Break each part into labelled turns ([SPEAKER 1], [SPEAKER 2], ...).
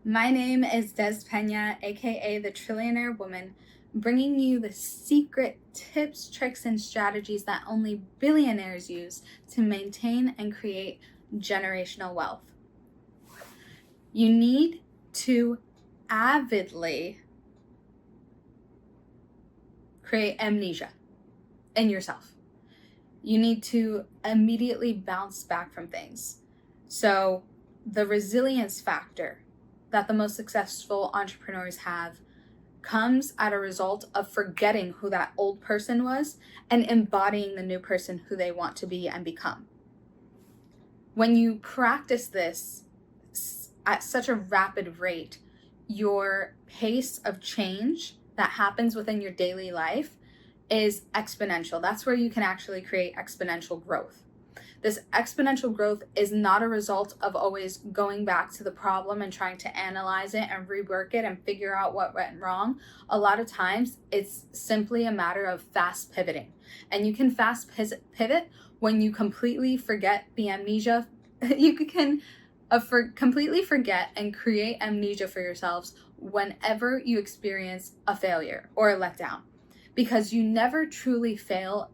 [SPEAKER 1] My name is Des Pena, aka the Trillionaire Woman, bringing you the secret tips, tricks, and strategies that only billionaires use to maintain and create generational wealth. You need to avidly create amnesia in yourself. You need to immediately bounce back from things. So, the resilience factor that the most successful entrepreneurs have comes at a result of forgetting who that old person was and embodying the new person who they want to be and become. When you practice this at such a rapid rate, your pace of change that happens within your daily life is exponential. That's where you can actually create exponential growth. This exponential growth is not a result of always going back to the problem and trying to analyze it and rework it and figure out what went wrong. A lot of times it's simply a matter of fast pivoting. And you can fast pivot when you completely forget the amnesia. You can completely forget and create amnesia for yourselves whenever you experience a failure or a letdown, because you never truly fail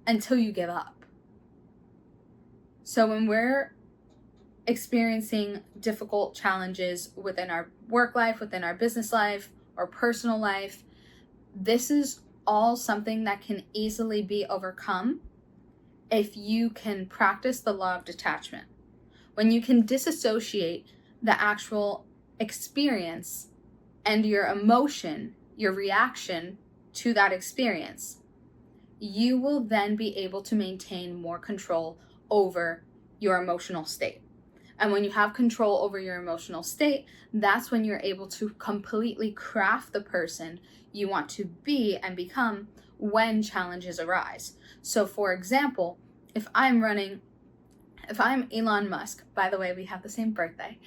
[SPEAKER 1] until you give up. So when we're experiencing difficult challenges within our work life, within our business life, or personal life, this is all something that can easily be overcome if you can practice the law of detachment. When you can disassociate the actual experience and your emotion, your reaction to that experience, you will then be able to maintain more control over your emotional state. And when you have control over your emotional state, that's when you're able to completely craft the person you want to be and become when challenges arise. So for example, if I'm Elon Musk, by the way, we have the same birthday.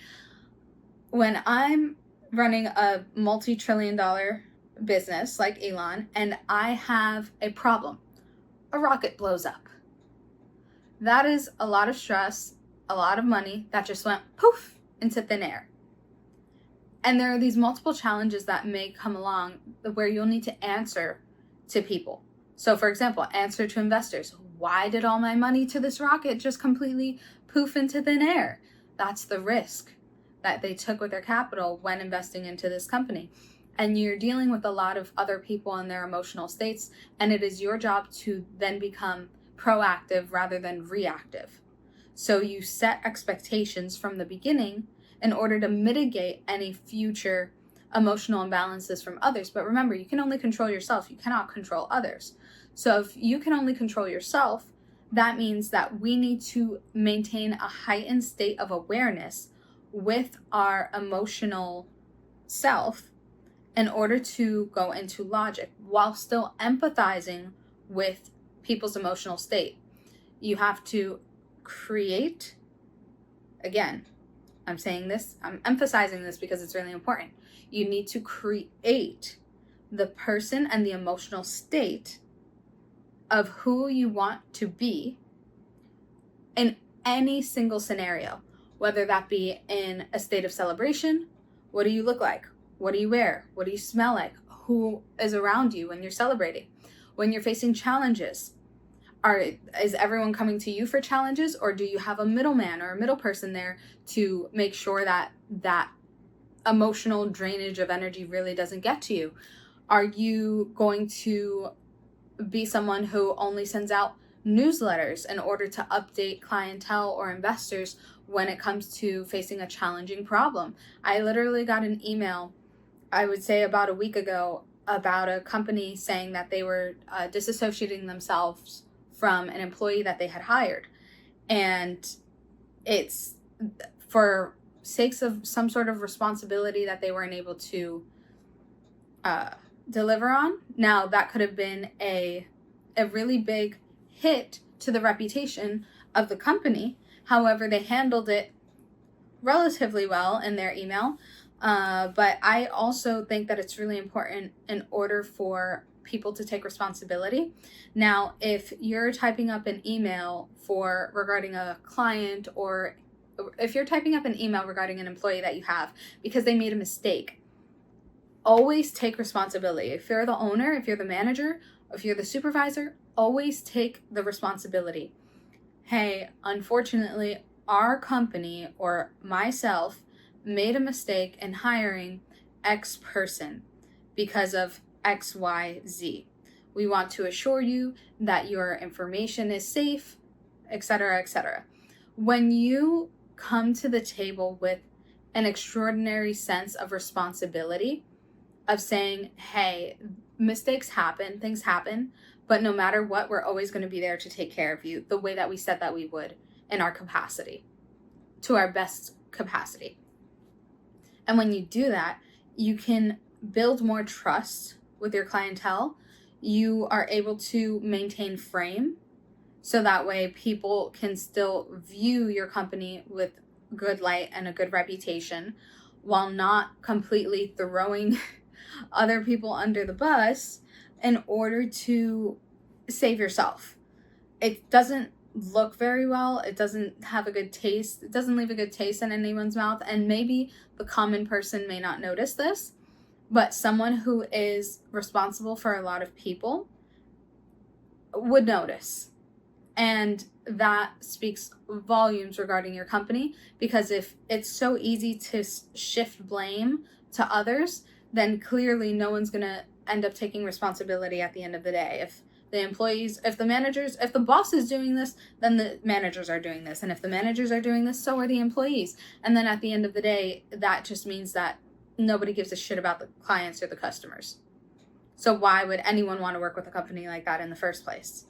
[SPEAKER 1] When I'm running a multi-trillion-dollar business like Elon and I have a problem, a rocket blows up. That is a lot of stress, a lot of money that just went poof into thin air. And there are these multiple challenges that may come along where you'll need to answer to people. So for example, answer to investors. Why did all my money to this rocket just completely poof into thin air? That's the risk that they took with their capital when investing into this company. And you're dealing with a lot of other people and their emotional states, and it is your job to then become proactive rather than reactive. So you set expectations from the beginning in order to mitigate any future emotional imbalances from others. But remember, you can only control yourself. You cannot control others. So if you can only control yourself, that means that we need to maintain a heightened state of awareness with our emotional self in order to go into logic while still empathizing with people's emotional state. You have to create, again, I'm emphasizing this because it's really important. You need to create the person and the emotional state of who you want to be in any single scenario, whether that be in a state of celebration. What do you look like? What do you wear? What do you smell like? Who is around you when you're celebrating? When you're facing challenges, is everyone coming to you for challenges, or do you have a middleman or a middle person there to make sure that that emotional drainage of energy really doesn't get to you? Are you going to be someone who only sends out newsletters in order to update clientele or investors when it comes to facing a challenging problem? I literally got an email, I would say about a week ago, about a company saying that they were disassociating themselves from an employee that they had hired. And it's for sakes of some sort of responsibility that they weren't able to deliver on. Now, that could have been a really big hit to the reputation of the company. However, they handled it relatively well in their email. But I also think that it's really important in order for people to take responsibility. Now, if you're typing up an email regarding a client or if you're typing up an email regarding an employee that you have because they made a mistake, always take responsibility. If you're the owner, if you're the manager, if you're the supervisor, always take the responsibility. Hey, unfortunately, our company or myself made a mistake in hiring X person because of XYZ. We want to assure you that your information is safe, etc., etc. When you come to the table with an extraordinary sense of responsibility, of saying, hey, mistakes happen, things happen, but no matter what, we're always going to be there to take care of you the way that we said that we would in our capacity, to our best capacity. And when you do that, you can build more trust with your clientele. You are able to maintain frame, so that way people can still view your company with good light and a good reputation, while not completely throwing other people under the bus in order to save yourself. It doesn't look very well. It doesn't have a good taste. It doesn't leave a good taste in anyone's mouth. And maybe the common person may not notice this, but someone who is responsible for a lot of people would notice. And that speaks volumes regarding your company, because if it's so easy to shift blame to others, then clearly no one's going to end up taking responsibility at the end of the day. If the employees, if the managers, if the boss is doing this, then the managers are doing this. And if the managers are doing this, so are the employees. And then at the end of the day, that just means that nobody gives a shit about the clients or the customers. So why would anyone want to work with a company like that in the first place?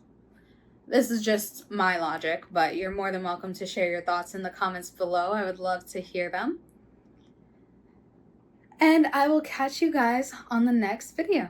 [SPEAKER 1] This is just my logic, but you're more than welcome to share your thoughts in the comments below. I would love to hear them. And I will catch you guys on the next video.